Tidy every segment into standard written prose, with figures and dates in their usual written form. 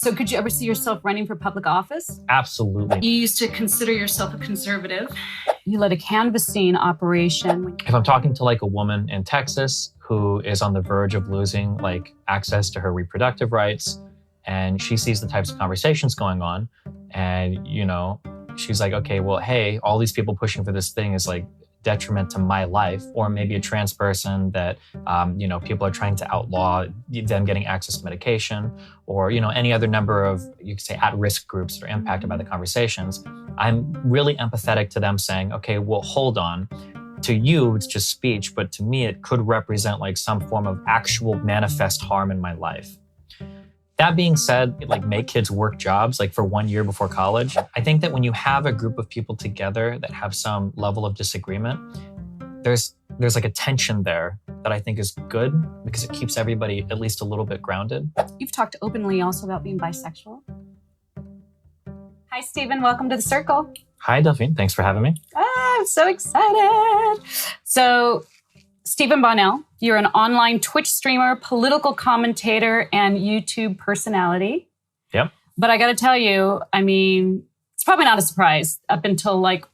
So could you ever see yourself running for public office? Absolutely. You used to consider yourself a conservative. You led a canvassing operation. If I'm talking to like a woman in Texas who is on the verge of losing like access to her reproductive rights, and she sees the types of conversations going on, and she's like, okay, well, hey, all these people pushing for this thing is like detriment to my life. Or maybe a trans person that people are trying to outlaw them getting access to medication, or any other number of, you could say, at-risk groups that are impacted by the conversations. I'm really empathetic to them, saying, okay, well, hold on. To you, it's just speech, but to me, it could represent like some form of actual manifest harm in my life. That being said, like, make kids work jobs like for 1 year before college. I think that when you have a group of people together that have some level of disagreement, there's like a tension there that I think is good because it keeps everybody at least a little bit grounded. You've talked openly also about being bisexual. Hi, Stephen. Welcome to the circle. Hi, Delphine. Thanks for having me. I'm so excited. So, Stephen Bonnell, you're an online Twitch streamer, political commentator, and YouTube personality. Yep. But I got to tell you, I mean, it's probably not a surprise. Up until like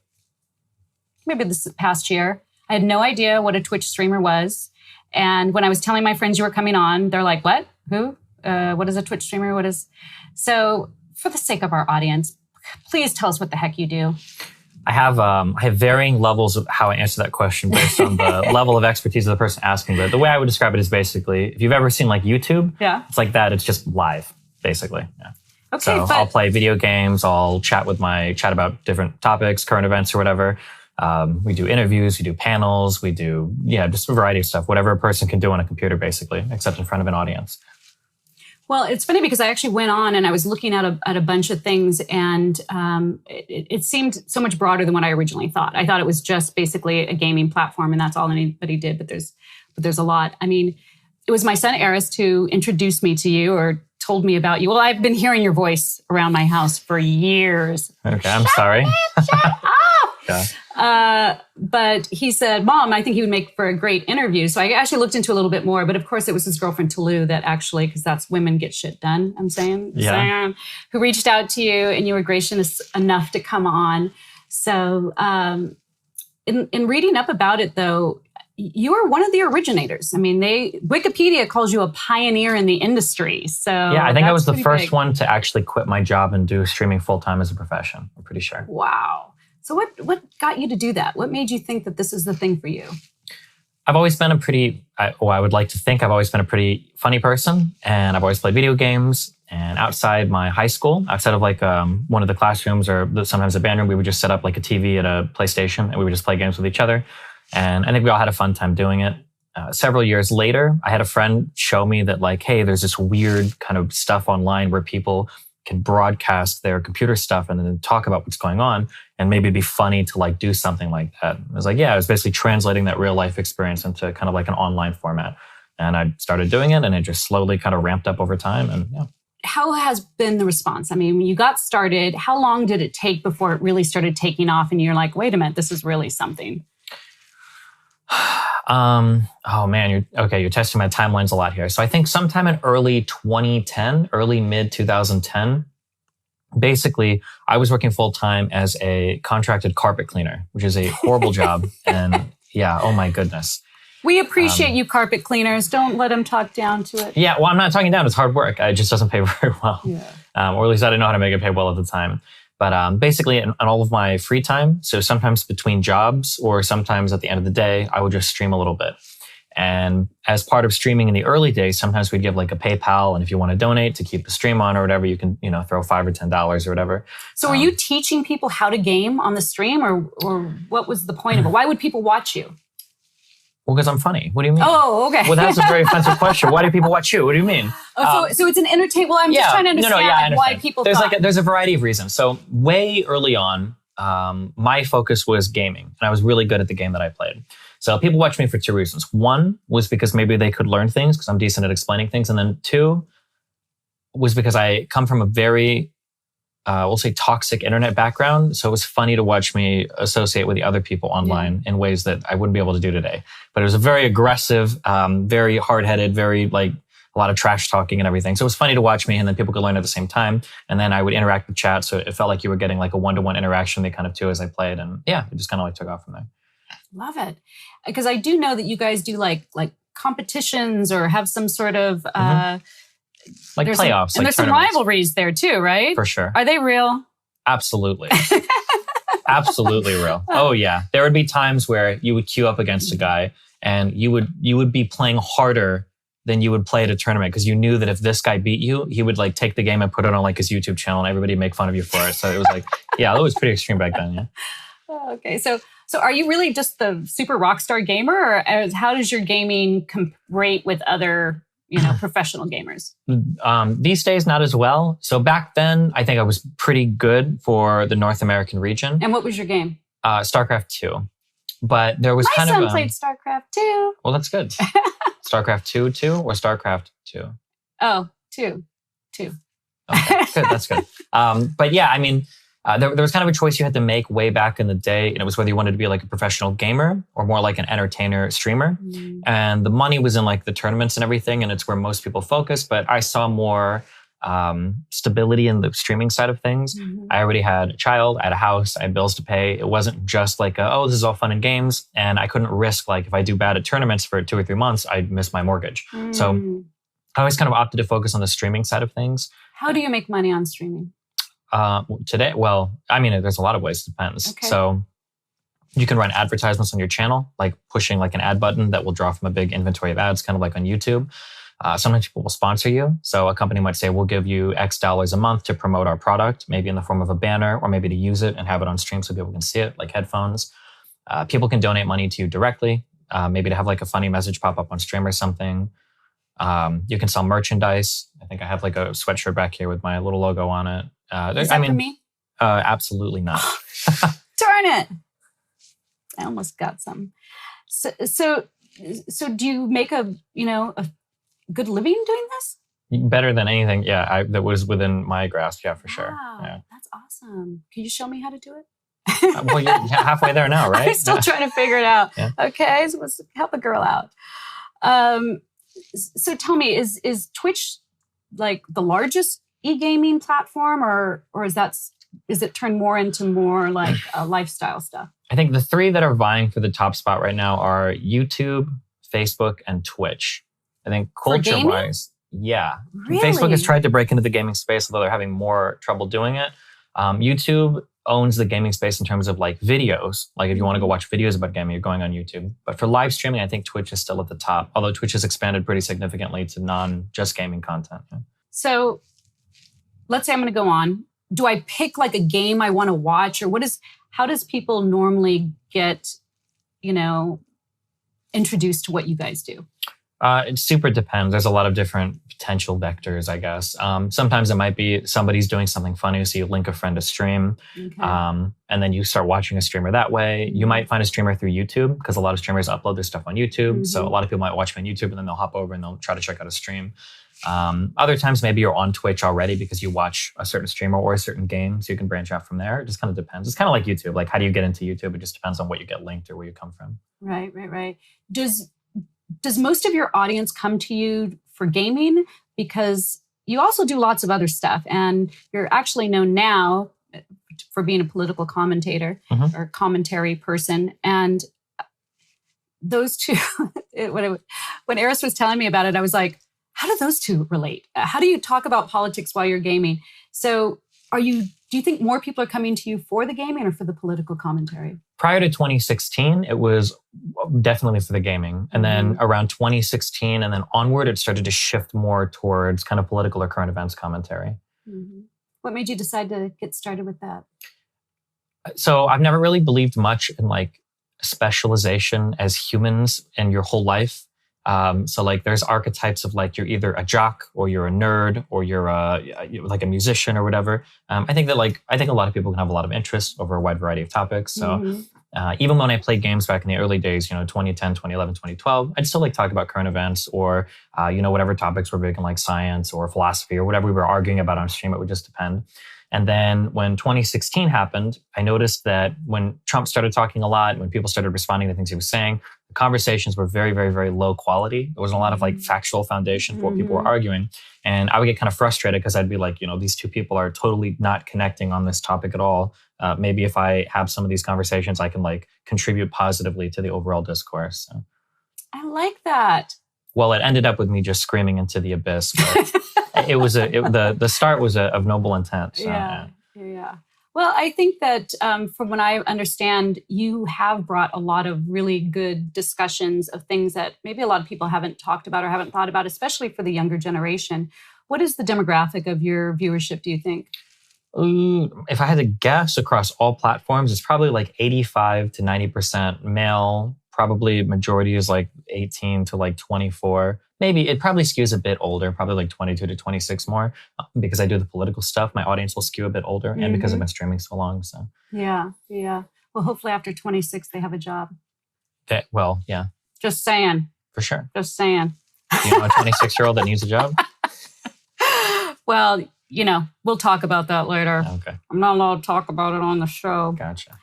maybe this past year, I had no idea what a Twitch streamer was. And when I was telling my friends you were coming on, they're like, what? Who? What is a Twitch streamer? What is... So for the sake of our audience, please tell us what the heck you do. I have varying levels of how I answer that question based on the level of expertise of the person asking. But the way I would describe it is basically, if you've ever seen like YouTube, it's like that. It's just live, basically. Yeah. Okay, so I'll play video games. I'll chat about different topics, current events or whatever. We do interviews, we do panels, we do, just a variety of stuff. Whatever a person can do on a computer, basically, except in front of an audience. Well, it's funny because I actually went on and I was looking at a bunch of things, and it seemed so much broader than what I originally thought. I thought it was just basically a gaming platform, and that's all anybody did. But there's a lot. I mean, it was my son Eris who introduced me to you or told me about you. Well, I've been hearing your voice around my house for years. Okay, I'm sorry. Shut up! Yeah. But he said, Mom, I think he would make for a great interview. So I actually looked into a little bit more. But of course, it was his girlfriend, Toulouse, that actually, because that's women get shit done, I'm saying, who reached out to you, and you were gracious enough to come on. So in reading up about it, though, you are one of the originators. I mean, Wikipedia calls you a pioneer in the industry. So yeah, I think I was the first one to actually quit my job and do streaming full-time as a profession. I'm pretty sure. Wow. So what got you to do that? What made you think that this is the thing for you? I've always been I would like to think I've always been a pretty funny person, and I've always played video games. And outside my high school, outside of like one of the classrooms or sometimes a band room, we would just set up like a TV at a PlayStation and we would just play games with each other. And I think we all had a fun time doing it. Several years later, I had a friend show me that like, hey, there's this weird kind of stuff online where people can broadcast their computer stuff and then talk about what's going on. And maybe it'd be funny to like do something like that. I was like, I was basically translating that real life experience into kind of like an online format. And I started doing it, and it just slowly kind of ramped up over time. And yeah. How has been the response? I mean, when you got started, how long did it take before it really started taking off and you're like, wait a minute, this is really something? Oh man, you're testing my timelines a lot here. So I think sometime in early 2010, early mid 2010, basically I was working full time as a contracted carpet cleaner, which is a horrible job. And yeah, oh my goodness. We appreciate you carpet cleaners. Don't let them talk down to it. Yeah, well, I'm not talking down. It's hard work. It just doesn't pay very well. Yeah. Or at least I didn't know how to make it pay well at the time. But basically, in all of my free time, so sometimes between jobs or sometimes at the end of the day, I would just stream a little bit. And as part of streaming in the early days, sometimes we'd give like a PayPal. And if you want to donate to keep the stream on or whatever, you can, throw $5 or $10 or whatever. So were you teaching people how to game on the stream, or what was the point of it? Why would people watch you? Well, because I'm funny. What do you mean? Oh, okay. Well, that's a very offensive question. Why do people watch you? What do you mean? So it's an entertainment. Well, I'm just trying to understand why people There's a variety of reasons. So way early on, my focus was gaming, and I was really good at the game that I played. So people watched me for two reasons. One was because maybe they could learn things because I'm decent at explaining things. And then two was because I come from a very, we'll say, toxic internet background. So it was funny to watch me associate with the other people online in ways that I wouldn't be able to do today. But it was a very aggressive, very hard-headed, very like a lot of trash talking and everything. So it was funny to watch me, and then people could learn at the same time. And then I would interact with chat. So it felt like you were getting like a one-to-one interaction, they kind of too, as I played. And yeah, it just kind of like took off from there. Love it. Because I do know that you guys do like competitions or have some sort of like playoffs. And there's some rivalries there too, right? For sure. Are they real? Absolutely. Absolutely real. Oh yeah. There would be times where you would queue up against a guy and you would be playing harder than you would play at a tournament because you knew that if this guy beat you, he would like take the game and put it on like his YouTube channel and everybody would make fun of you for it. So it was like, yeah, it was pretty extreme back then. Yeah. Okay. So are you really just the super rock star gamer, or how does your gaming rate with other, professional gamers? These days, not as well. So back then, I think I was pretty good for the North American region. And what was your game? StarCraft 2. But there was My son played StarCraft 2. Well, that's good. StarCraft 2 or StarCraft 2? Oh, 2. Okay, good. That's good. But yeah, I mean, there was kind of a choice you had to make way back in the day, and it was whether you wanted to be like a professional gamer or more like an entertainer streamer. And the money was in like the tournaments and everything, and it's where most people focus. But I saw more stability in the streaming side of things. I already had a child, I had a house, I had bills to pay. It wasn't just like, this is all fun and games. And I couldn't risk like if I do bad at tournaments for 2 or 3 months, I'd miss my mortgage. So I always kind of opted to focus on the streaming side of things. How do you make money on streaming? Today, well, I mean, there's a lot of ways. It depends. Okay. So you can run advertisements on your channel, like pushing like an ad button that will draw from a big inventory of ads, kind of like on YouTube. Sometimes people will sponsor you. So a company might say, we'll give you X dollars a month to promote our product, maybe in the form of a banner, or maybe to use it and have it on stream so people can see it, like headphones. People can donate money to you directly, maybe to have like a funny message pop up on stream or something. You can sell merchandise. I think I have like a sweatshirt back here with my little logo on it. Is that for me? Absolutely not. Darn it. I almost got some. So do you make a good living doing this? Better than anything. Yeah. That was within my grasp. Yeah, for sure. Wow, Yeah. that's awesome. Can you show me how to do it? Well, you're halfway there now, right? I'm still trying to figure it out. Yeah. Okay. So let's help a girl out. So tell me, is Twitch like the largest e-gaming platform, or is it turned more into more like lifestyle stuff? I think the three that are vying for the top spot right now are YouTube, Facebook, and Twitch. I think culture-wise, yeah. Really? Facebook has tried to break into the gaming space, although they're having more trouble doing it. YouTube owns the gaming space in terms of like videos. Like if you want to go watch videos about gaming, you're going on YouTube. But for live streaming, I think Twitch is still at the top, although Twitch has expanded pretty significantly to non-just gaming content. Yeah. So let's say I'm going to go on. Do I pick like a game I want to watch, or how does people normally get, introduced to what you guys do? It super depends. There's a lot of different potential vectors, I guess. Sometimes it might be somebody's doing something funny, so you link a friend to stream, Okay. and then you start watching a streamer that way. You might find a streamer through YouTube, because a lot of streamers upload their stuff on YouTube. So a lot of people might watch me on YouTube, and then they'll hop over and they'll try to check out a stream. Other times, maybe you're on Twitch already because you watch a certain streamer or a certain game, so you can branch out from there. It just kind of depends. It's kind of like YouTube. Like, how do you get into YouTube? It just depends on what you get linked or where you come from. Right. Does most of your audience come to you for gaming? Because you also do lots of other stuff, and you're actually known now for being a political commentator or commentary person. And those two, when Eris was telling me about it, I was like, how do those two relate? How do you talk about politics while you're gaming? So do you think more people are coming to you for the gaming or for the political commentary? Prior to 2016, it was definitely for the gaming. And then around 2016 and then onward, it started to shift more towards kind of political or current events commentary. What made you decide to get started with that? So I've never really believed much in like specialization as humans in your whole life. So like there's archetypes of like you're either a jock or you're a nerd or you're like a musician or whatever. I think a lot of people can have a lot of interest over a wide variety of topics. So even when I played games back in the early days, 2010, 2011, 2012, I'd still like talk about current events or whatever topics were big in like science or philosophy or whatever we were arguing about on stream. It would just depend. And then when 2016 happened, I noticed that when Trump started talking a lot, when people started responding to things he was saying, the conversations were very, very, very low quality. There wasn't a lot of like factual foundation for what people were arguing. And I would get kind of frustrated because I'd be like, these two people are totally not connecting on this topic at all. Maybe if I have some of these conversations, I can like contribute positively to the overall discourse. So. I like that. Well, it ended up with me just screaming into the abyss. But the start was of noble intent. So, yeah. Well, I think that from what I understand, you have brought a lot of really good discussions of things that maybe a lot of people haven't talked about or haven't thought about, especially for the younger generation. What is the demographic of your viewership, do you think? If I had to guess across all platforms, it's probably like 85 to 90% male. Probably majority is like 18 to like 24. Maybe it probably skews a bit older, probably like 22 to 26 more. Because I do the political stuff, my audience will skew a bit older and because I've been streaming so long. So Yeah. Well, hopefully after 26, they have a job. Yeah. Just saying. For sure. Just saying. Do you know a 26-year-old that needs a job? Well, we'll talk about that later. Okay. I'm not allowed to talk about it on the show. Gotcha.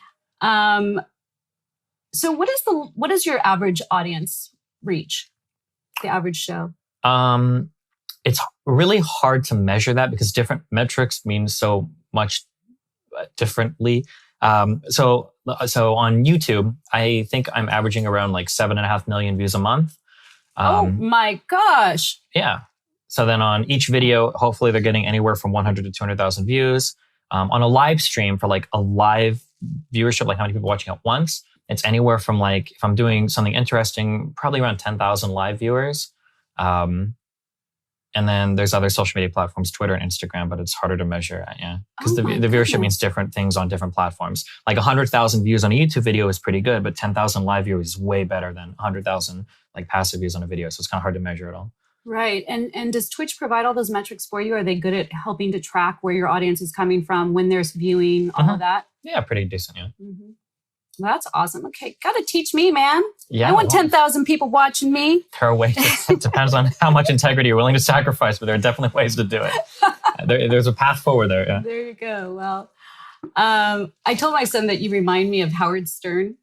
So what is your average audience reach? The average show? It's really hard to measure that because different metrics mean so much differently. So on YouTube, I think I'm averaging around like 7.5 million views a month. Oh my gosh. Yeah. So then on each video, hopefully they're getting anywhere from 100 to 200,000 views. On a live stream for like a live viewership, like how many people watching at once, it's anywhere from like, if I'm doing something interesting, probably around 10,000 live viewers. And then there's other social media platforms, Twitter and Instagram, but it's harder to measure. Yeah. Because the viewership means different things on different platforms. Like 100,000 views on a YouTube video is pretty good, but 10,000 live viewers is way better than 100,000 like passive views on a video. So it's kind of hard to measure it all. Right. And does Twitch provide all those metrics for you? Are they good at helping to track where your audience is coming from, when there's viewing, all of that? Yeah, pretty decent, yeah. Well, that's awesome. Okay, got to teach me, man. Yeah, I want 10,000 people watching me. There are ways. It depends on how much integrity you're willing to sacrifice, but there are definitely ways to do it. There's a path forward there. Yeah. There you go. Well, I told my son that you remind me of Howard Stern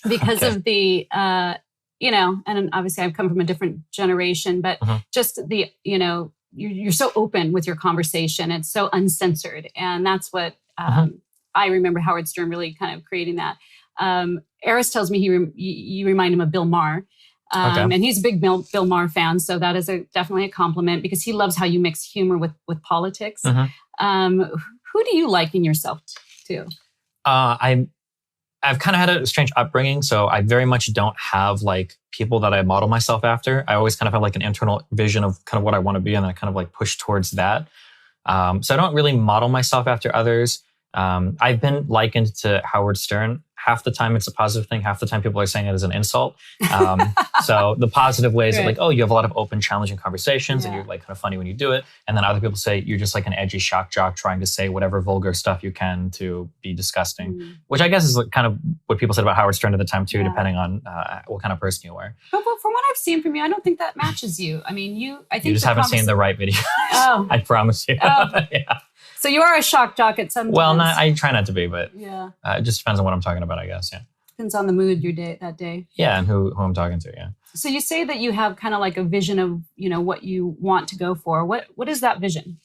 because of the, and obviously I've come from a different generation, but just the, you're so open with your conversation. It's so uncensored. And that's what I remember Howard Stern really kind of creating that. Eris tells me you remind him of Bill Maher. And he's a big Bill Maher fan. So that is definitely a compliment because he loves how you mix humor with politics. Who do you liken yourself to? I've kind of had a strange upbringing. So I very much don't have like people that I model myself after. I always kind of have like an internal vision of kind of what I want to be. And then I kind of like push towards that. So I don't really model myself after others. I've been likened to Howard Stern. Half the time it's a positive thing. Half the time people are saying it as an insult. So the positive ways are like, oh, you have a lot of open, challenging conversations and you're like kind of funny when you do it. And then other people say you're just like an edgy shock jock trying to say whatever vulgar stuff you can to be disgusting, which I guess is like kind of what people said about Howard Stern at the time too, depending on what kind of person you were. But from what I've seen from you, I don't think that matches you. I mean, I think you just haven't seen the right video. Oh. I promise you. Oh. Yeah. So you are a shock jock at some Well, I try not to be, but it just depends on what I'm talking about, I guess. Yeah. Depends on the mood that day. Yeah, and who I'm talking to. Yeah. So you say that you have kind of like a vision of what you want to go for. What is that vision?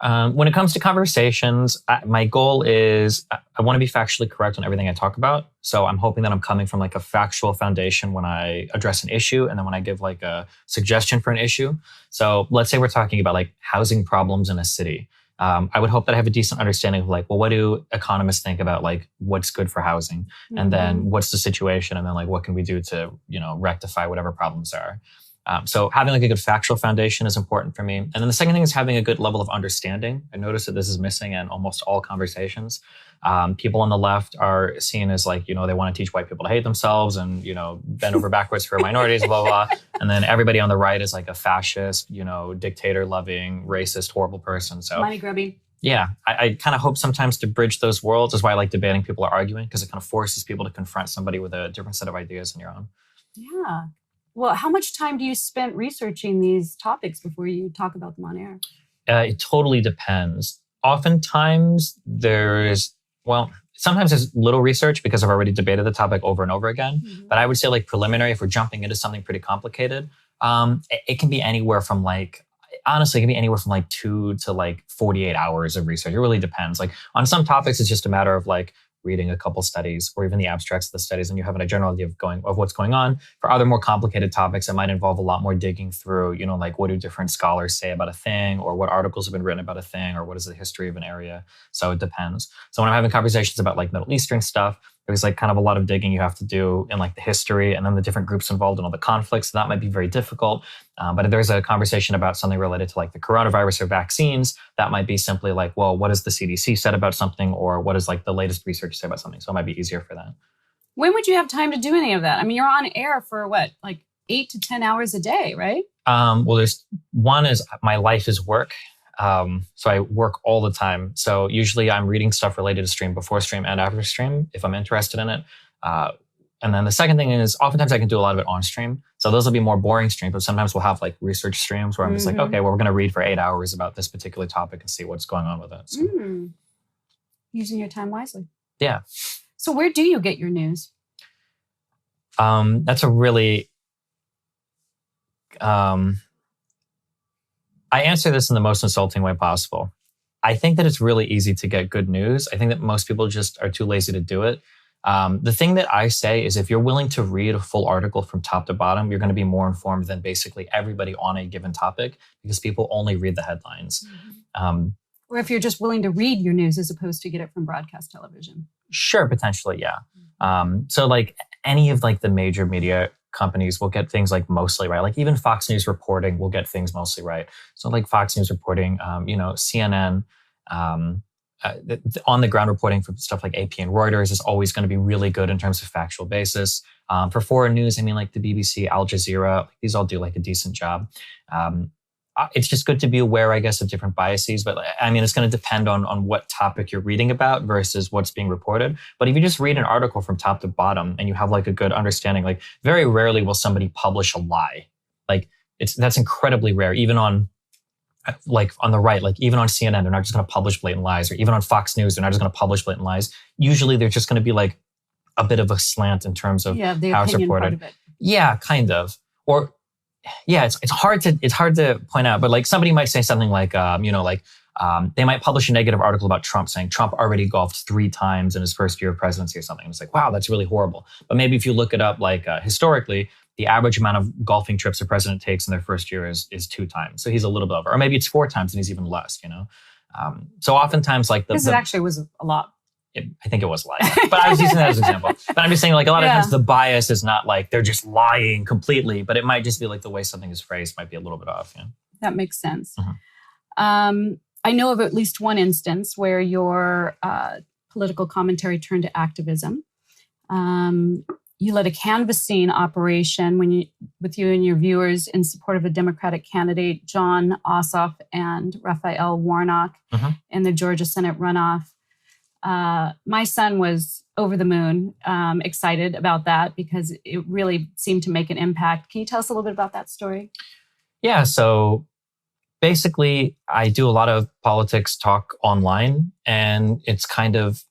When it comes to conversations, my goal is I want to be factually correct on everything I talk about. So I'm hoping that I'm coming from like a factual foundation when I address an issue, and then when I give like a suggestion for an issue. So let's say we're talking about like housing problems in a city. I would hope that I have a decent understanding of like, well, what do economists think about like what's good for housing? And then what's the situation? And then like, what can we do to, rectify whatever problems there are? So having like a good factual foundation is important for me. And then the second thing is having a good level of understanding. I noticed that this is missing in almost all conversations. People on the left are seen as like, they want to teach white people to hate themselves and, bend over backwards for minorities, blah, blah, blah. And then everybody on the right is like a fascist, dictator loving, racist, horrible person. So money grubbing. Yeah, I kind of hope sometimes to bridge those worlds. Is why I like debating. People are arguing because it kind of forces people to confront somebody with a different set of ideas than your own. Yeah. Well, how much time do you spend researching these topics before you talk about them on air? It totally depends. oftentimes sometimes there's little research because I've already debated the topic over and over again. Mhm. But I would say like preliminary, if we're jumping into something pretty complicated, it can be anywhere from like, honestly, it can be anywhere from like 2 to like 48 hours of research. It really depends. Like on some topics, it's just a matter of like reading a couple studies or even the abstracts of the studies, and you have a general idea of what's going on. For other more complicated topics, it might involve a lot more digging through, like what do different scholars say about a thing, or what articles have been written about a thing, or what is the history of an area. So it depends. So when I'm having conversations about like Middle Eastern stuff, there's like kind of a lot of digging you have to do in like the history and then the different groups involved in all the conflicts. So that might be very difficult. But if there's a conversation about something related to like the coronavirus or vaccines, that might be simply like, well, what has the CDC said about something, or what is like the latest research say about something? So it might be easier for that. When would you have time to do any of that? I mean, you're on air for what, like 8 to 10 hours a day, right? Well, there's one is my life is work. So I work all the time. So usually I'm reading stuff related to stream before stream and after stream if I'm interested in it. And then the second thing is oftentimes I can do a lot of it on stream. So those will be more boring streams, but sometimes we'll have like research streams where I'm just like, okay, well, we're going to read for 8 hours about this particular topic and see what's going on with it. So. Using your time wisely. Yeah. So where do you get your news? That's a really... I answer this in the most insulting way possible. I think that it's really easy to get good news. I think that most people just are too lazy to do it. The thing that I say is if you're willing to read a full article from top to bottom, you're going to be more informed than basically everybody on a given topic because people only read the headlines. Or if you're just willing to read your news as opposed to get it from broadcast television. Sure, potentially, yeah. So like any of like the major media companies will get things like mostly right. Like even Fox News reporting will get things mostly right. So like Fox News reporting, CNN, on the ground reporting for stuff like AP and Reuters is always going to be really good in terms of factual basis. For foreign news, I mean like the BBC, Al Jazeera, these all do like a decent job. It's just good to be aware, I guess, of different biases. But I mean, it's going to depend on what topic you're reading about versus what's being reported. But if you just read an article from top to bottom and you have like a good understanding, like very rarely will somebody publish a lie. Like that's incredibly rare. Even on the right, like even on CNN, they're not just going to publish blatant lies, or even on Fox News, they're not just going to publish blatant lies. Usually they're just going to be like a bit of a slant in terms of how it's reported. Yeah, kind of. Or yeah, it's hard to point out, but like somebody might say something like, they might publish a negative article about Trump saying Trump already golfed 3 times in his first year of presidency or something. It's like, wow, that's really horrible. But maybe if you look it up, like historically, the average amount of golfing trips a president takes in their first year is 2 times. So he's a little bit over, or maybe it's 4 times and he's even less, So oftentimes like it actually was a lot. I think it was lying, but I was using that as an example. But I'm just saying like a lot of times the bias is not like they're just lying completely, but it might just be like the way something is phrased might be a little bit off. Yeah. That makes sense. I know of at least one instance where your political commentary turned to activism. You led a canvassing operation with you and your viewers in support of a Democratic candidate, John Ossoff and Raphael Warnock, in the Georgia Senate runoff. My son was over the moon, excited about that because it really seemed to make an impact. Can you tell us a little bit about that story? Yeah, so basically I do a lot of politics talk online, and it's kind of,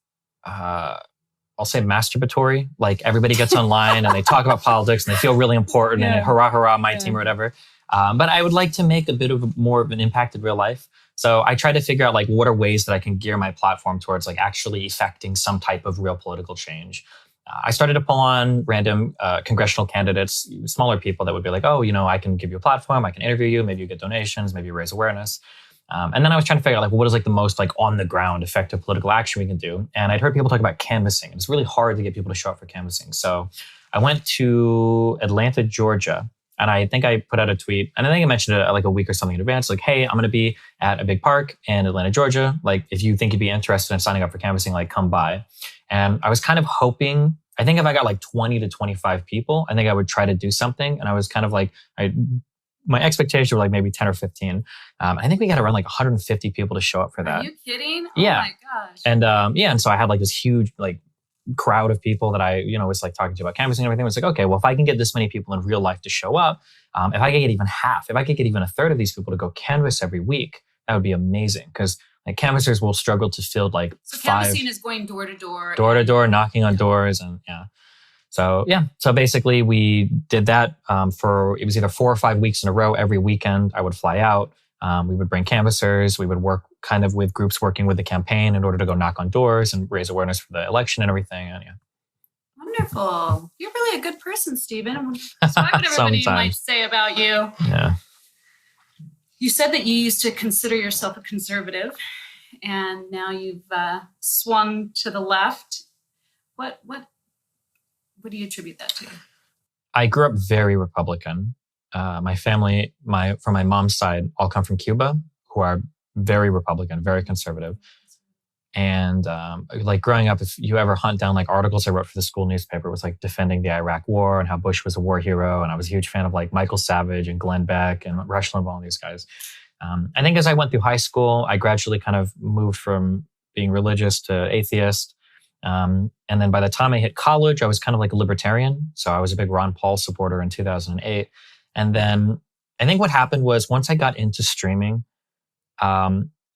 I'll say masturbatory. Like everybody gets online and they talk about politics and they feel really important and hurrah, hurrah, my team or whatever. But I would like to make a bit of more of an impact in real life. So I try to figure out like what are ways that I can gear my platform towards like actually effecting some type of real political change. I started to pull on random congressional candidates, smaller people that would be like, oh, I can give you a platform, I can interview you, maybe you get donations, maybe you raise awareness. And then I was trying to figure out like what is like the most like on the ground effective political action we can do. And I'd heard people talk about canvassing. And it's really hard to get people to show up for canvassing. So I went to Atlanta, Georgia. And I think I put out a tweet, and I think I mentioned it like a week or something in advance, like, hey, I'm going to be at a big park in Atlanta, Georgia. Like, if you think you'd be interested in signing up for canvassing, like, come by. And I was kind of hoping, I think if I got like 20 to 25 people, I think I would try to do something. And I was kind of like, my expectations were like maybe 10 or 15. I think we got around like 150 people to show up for that. Are you kidding? Yeah. Oh my gosh. And and so I had like this huge like crowd of people that I, was like talking to about canvassing and everything. It was like, okay, well, if I can get this many people in real life to show up, if I could get even half, if I could get even a third of these people to go canvass every week, that would be amazing. Because Like canvassers will struggle to field like so five. canvassing is going door to door. Door to door, knocking on doors, and yeah. So yeah, so basically we did that for, it was either 4 or 5 weeks in a row. Every weekend I would fly out. We would bring canvassers. We would work kind of with groups working with the campaign in order to go knock on doors and raise awareness for the election and everything. And yeah. Wonderful. You're really a good person, Stephen. That's what everybody might say about you. Yeah. You said that you used to consider yourself a conservative, and now you've swung to the left. What do you attribute that to? I grew up very Republican. My family, from my mom's side, all come from Cuba, who are very Republican, very conservative. And like growing up, if you ever hunt down like articles I wrote for the school newspaper, it was like defending the Iraq War and how Bush was a war hero. And I was a huge fan of like Michael Savage and Glenn Beck and Rush Limbaugh and these guys. I think as I went through high school, I gradually kind of moved from being religious to atheist. And then by the time I hit college, I was kind of like a libertarian. So I was a big Ron Paul supporter in 2008. And then I think what happened was once I got into streaming,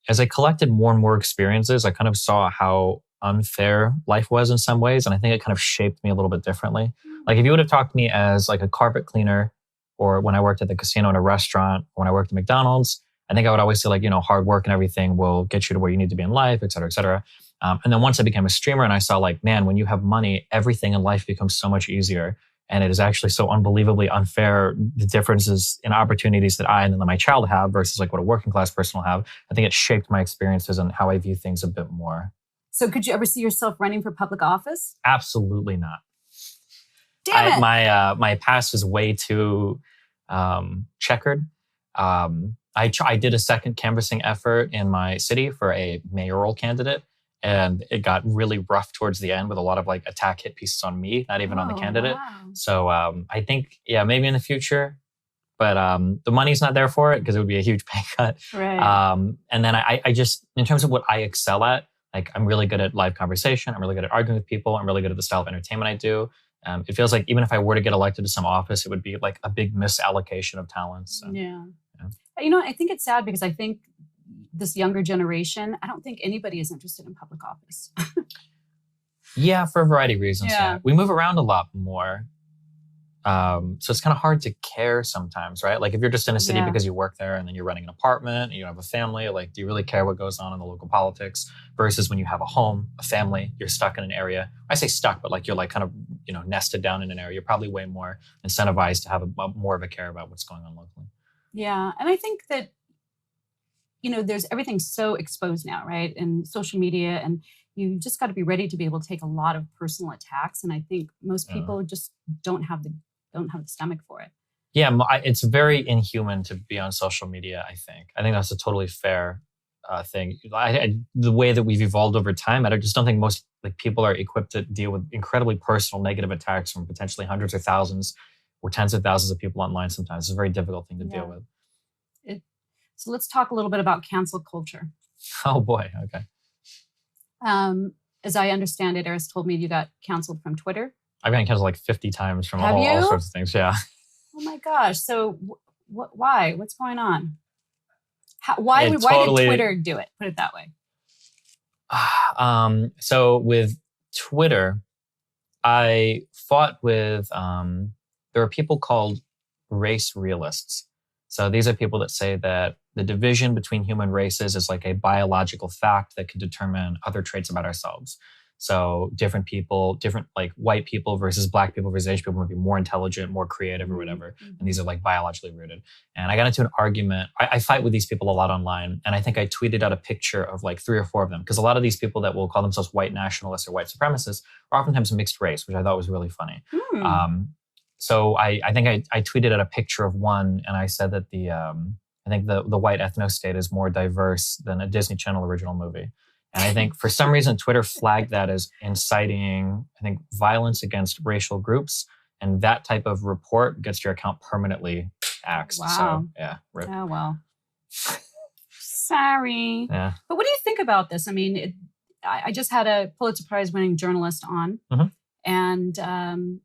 as I collected more and more experiences, I kind of saw how unfair life was in some ways. And I think it kind of shaped me a little bit differently. Like if you would have talked to me as like a carpet cleaner, or when I worked at the casino in a restaurant, or when I worked at McDonald's, I think I would always say like, hard work and everything will get you to where you need to be in life, et cetera, et cetera. And then once I became a streamer and I saw like, man, when you have money, everything in life becomes so much easier. And it is actually so unbelievably unfair, the differences in opportunities that I and then my child have versus like what a working class person will have. I think it shaped my experiences and how I view things a bit more. So could you ever see yourself running for public office? Absolutely not. Damn it. My past is way too checkered. I did a second canvassing effort in my city for a mayoral candidate. And it got really rough towards the end with a lot of like attack hit pieces on me, not even on the candidate. Wow. So I think, yeah, maybe in the future, but the money's not there for it because it would be a huge pay cut. Right. And then I just, in terms of what I excel at, like I'm really good at live conversation. I'm really good at arguing with people. I'm really good at the style of entertainment I do. It feels like even if I were to get elected to some office, it would be like a big misallocation of talents. So, yeah. I think it's sad because I think this younger generation, I don't think anybody is interested in public office. Yeah, for a variety of reasons. Yeah. We move around a lot more. So it's kind of hard to care sometimes, right? Like if you're just in a city because you work there and then you're running an apartment and you have a family, like do you really care what goes on in the local politics versus when you have a home, a family, you're stuck in an area. I say stuck, but like you're like kind of, nested down in an area. You're probably way more incentivized to have more of a care about what's going on locally. Yeah. And I think that there's everything so exposed now, right? And social media, and you just got to be ready to be able to take a lot of personal attacks. And I think most people just don't have the stomach for it. Yeah, it's very inhuman to be on social media. I think that's a totally fair thing. The way that we've evolved over time, I just don't think most people are equipped to deal with incredibly personal negative attacks from potentially hundreds or thousands or tens of thousands of people online. Sometimes it's a very difficult thing to deal with. So let's talk a little bit about cancel culture. Oh boy, okay. As I understand it, Eris told me you got canceled from Twitter. I've gotten canceled like 50 times from all sorts of things, yeah. Oh my gosh, so why? What's going on? Why did Twitter do it? Put it that way. So with Twitter, I fought with, there are people called race realists. So these are people that say that the division between human races is like a biological fact that can determine other traits about ourselves. So different people, different like white people versus black people versus Asian people might be more intelligent, more creative or whatever. And these are like biologically rooted. And I got into an argument. I fight with these people a lot online. And I think I tweeted out a picture of like 3 or 4 of them. Because a lot of these people that will call themselves white nationalists or white supremacists are oftentimes mixed race, which I thought was really funny. So I think I tweeted out a picture of one and I said that I think the white ethno-state is more diverse than a Disney Channel original movie. And I think for some reason, Twitter flagged that as inciting, I think, violence against racial groups. And that type of report gets your account permanently axed. Wow. So, yeah. Rip. Oh, well. Sorry. Yeah. But what do you think about this? I mean, I just had a Pulitzer Prize winning journalist on. And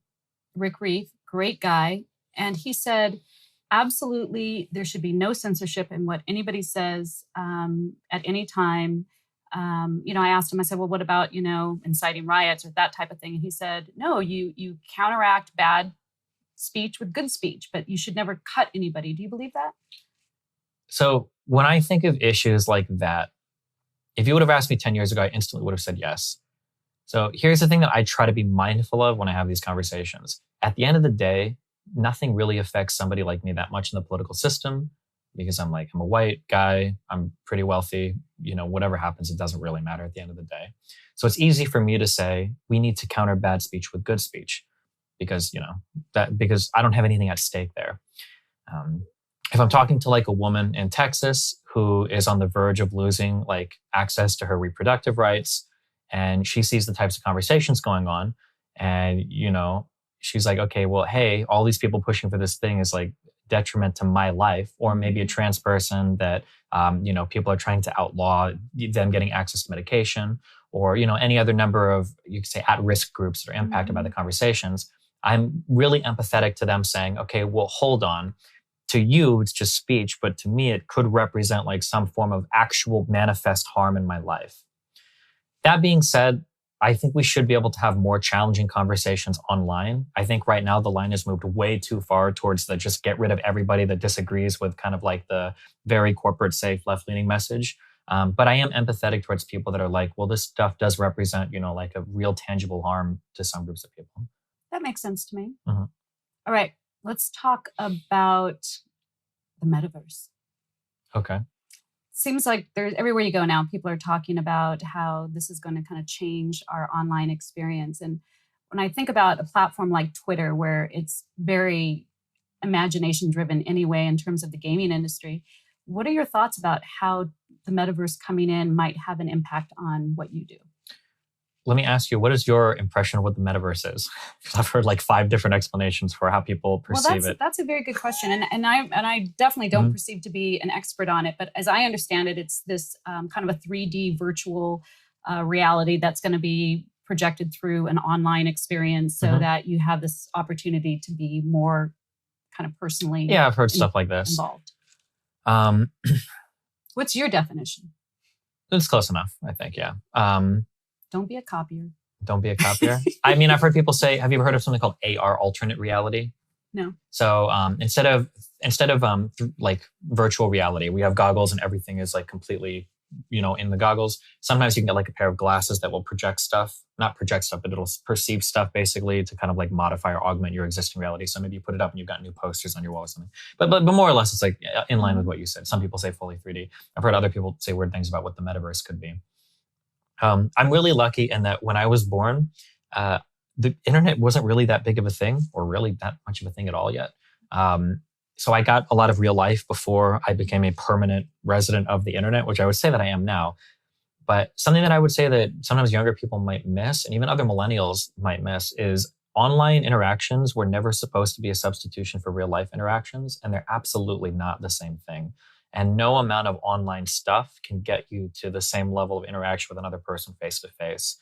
Rick Reef, great guy. And he said, absolutely, there should be no censorship in what anybody says at any time. I asked him, I said, well, what about, inciting riots or that type of thing? And he said, no, you counteract bad speech with good speech, but you should never cut anybody. Do you believe that? So when I think of issues like that, if you would have asked me 10 years ago, I instantly would have said yes. So here's the thing that I try to be mindful of when I have these conversations. At the end of the day, nothing really affects somebody like me that much in the political system because I'm a white guy, I'm pretty wealthy, whatever happens, it doesn't really matter at the end of the day. So it's easy for me to say, we need to counter bad speech with good speech because, because I don't have anything at stake there. If I'm talking to a woman in Texas who is on the verge of losing access to her reproductive rights, and she sees the types of conversations going on, and she's like, okay, well, hey, all these people pushing for this thing is detriment to my life, or maybe a trans person that people are trying to outlaw them getting access to medication, or any other number of, you could say, at-risk groups that are impacted by the conversations. I'm really empathetic to them saying, okay, well, hold on. To you, it's just speech, but to me, it could represent some form of actual manifest harm in my life. That being said, I think we should be able to have more challenging conversations online. I think right now the line has moved way too far towards the just get rid of everybody that disagrees with kind of the very corporate safe left-leaning message. But I am empathetic towards people that are well, this stuff does represent, a real tangible harm to some groups of people. That makes sense to me. Mm-hmm. All right. Let's talk about the metaverse. Okay. Seems like there's everywhere you go now, people are talking about how this is going to kind of change our online experience. And when I think about a platform like Twitter, where it's very imagination driven anyway, in terms of the gaming industry, what are your thoughts about how the metaverse coming in might have an impact on what you do? Let me ask you, what is your impression of what the metaverse is? Because I've heard 5 different explanations for how people perceive it. That's a very good question. And I definitely don't perceive to be an expert on it. But as I understand it, it's this kind of a 3D virtual reality that's going to be projected through an online experience so that you have this opportunity to be more kind of personally Yeah, I've heard stuff like this. Involved. What's your definition? It's close enough, I think, yeah. Don't be a copier. Don't be a copier. I mean, I've heard people say, have you ever heard of something called AR, alternate reality? No. So instead of virtual reality, we have goggles and everything is completely, in the goggles. Sometimes you can get a pair of glasses that will not project stuff, but it'll perceive stuff basically to kind of modify or augment your existing reality. So maybe you put it up and you've got new posters on your wall or something. But more or less, it's in line with what you said. Some people say fully 3D. I've heard other people say weird things about what the metaverse could be. I'm really lucky in that when I was born, the internet wasn't really that big of a thing or really that much of a thing at all yet. So I got a lot of real life before I became a permanent resident of the internet, which I would say that I am now. But something that I would say that sometimes younger people might miss, and even other millennials might miss, is online interactions were never supposed to be a substitution for real life interactions, and they're absolutely not the same thing. And no amount of online stuff can get you to the same level of interaction with another person face to face.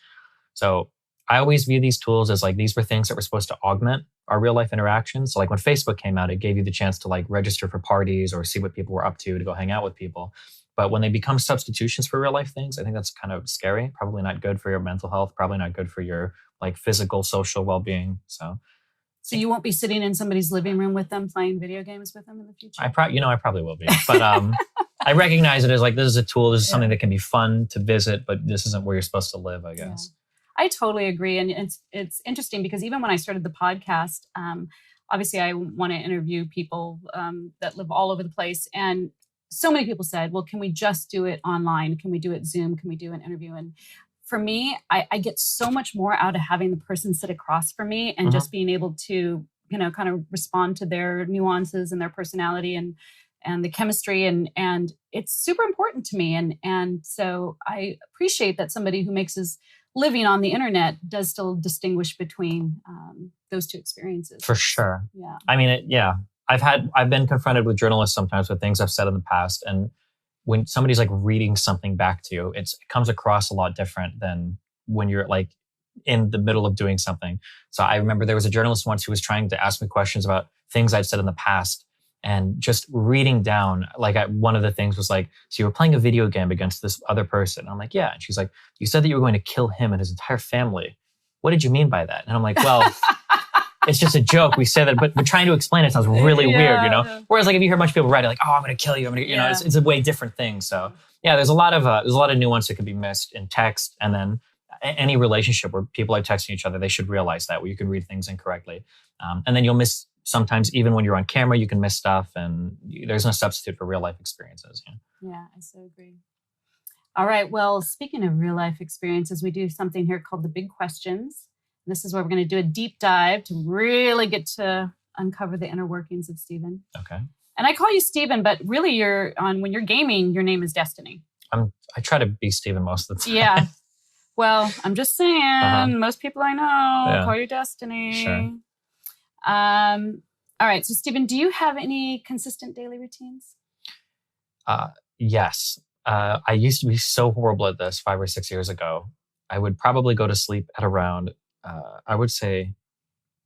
So I always view these tools as these were things that were supposed to augment our real life interactions. So when Facebook came out, it gave you the chance to register for parties or see what people were up to go hang out with people. But when they become substitutions for real life things, I think that's kind of scary. Probably not good for your mental health. Probably not good for your physical, social well-being. So you won't be sitting in somebody's living room with them, playing video games with them in the future? I probably will be. But I recognize it as this is a tool. This is something that can be fun to visit, but this isn't where you're supposed to live, I guess. Yeah. I totally agree. And it's interesting because even when I started the podcast, obviously I want to interview people that live all over the place. And so many people said, well, can we just do it online? Can we do it Zoom? Can we do an interview? And for me, I get so much more out of having the person sit across from me and just being able to, kind of respond to their nuances and their personality and the chemistry. And it's super important to me. And so I appreciate that somebody who makes his living on the internet does still distinguish between those two experiences. For sure. Yeah. I mean, I've been confronted with journalists sometimes with things I've said in the past, and when somebody's reading something back to you, it comes across a lot different than when you're in the middle of doing something. So I remember there was a journalist once who was trying to ask me questions about things I'd said in the past. And just reading down, like one of the things was like, so you were playing a video game against this other person. And I'm like, yeah. And she's like, you said that you were going to kill him and his entire family. What did you mean by that? And I'm like, well, it's just a joke. We say that, but trying to explain it sounds really weird, you know? Whereas like if you hear a bunch of people write it like, oh, I'm going to kill you. You know, it's a way different thing. So yeah, there's a lot of nuance that can be missed in text. And then any relationship where people are texting each other, they should realize that, where you can read things incorrectly. And then you'll miss, sometimes even when you're on camera, you can miss stuff, and there's no substitute for real life experiences. Yeah, I so agree. All right. Well, speaking of real life experiences, we do something here called the Big Questions. This is where we're going to do a deep dive to really get to uncover the inner workings of Stephen. Okay. And I call you Stephen, but really when you're gaming, your name is Destiny. I try to be Stephen most of the time. Yeah. Well, I'm just saying, most people I know call you Destiny. Sure. All right. So Stephen, do you have any consistent daily routines? Yes. I used to be so horrible at this 5 or 6 years ago. I would probably go to sleep at around, I would say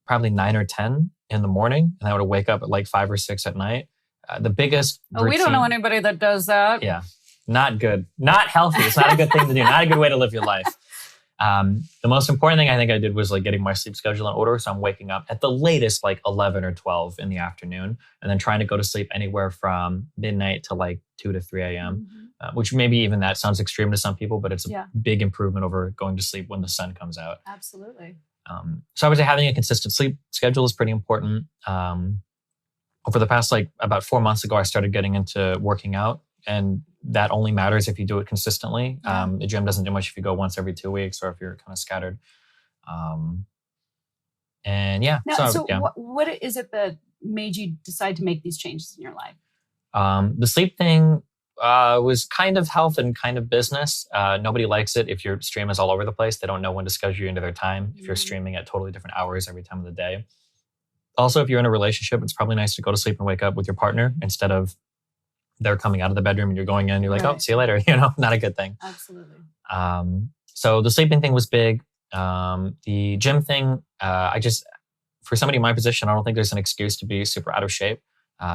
probably 9 or 10 in the morning. And I would wake up at like 5 or 6 at night. The biggest routine, we don't know anybody that does that. Yeah. Not good. Not healthy. It's not a good thing to do. Not a good way to live your life. The most important thing I think I did was like getting my sleep schedule in order. So I'm waking up at the latest like 11 or 12 in the afternoon, and then trying to go to sleep anywhere from midnight to like 2 to 3 a.m., which maybe even that sounds extreme to some people, but it's a big improvement over going to sleep when the sun comes out. Absolutely. So I would say having a consistent sleep schedule is pretty important. Over the past like about 4 months ago, I started getting into working out, and that only matters if you do it consistently. The gym doesn't do much if you go once every 2 weeks or if you're kind of scattered. And yeah. Now, what is it that made you decide to make these changes in your life? The sleep thing was kind of health and kind of business. Nobody likes it if your stream is all over the place. They don't know when to schedule you into their time. If you're streaming at totally different hours every time of the day. Also, if you're in a relationship, it's probably nice to go to sleep and wake up with your partner instead of they're coming out of the bedroom and you're going in, you're like, oh, see you later. Not a good thing. Absolutely. So the sleeping thing was big. The gym thing, for somebody in my position, I don't think there's an excuse to be super out of shape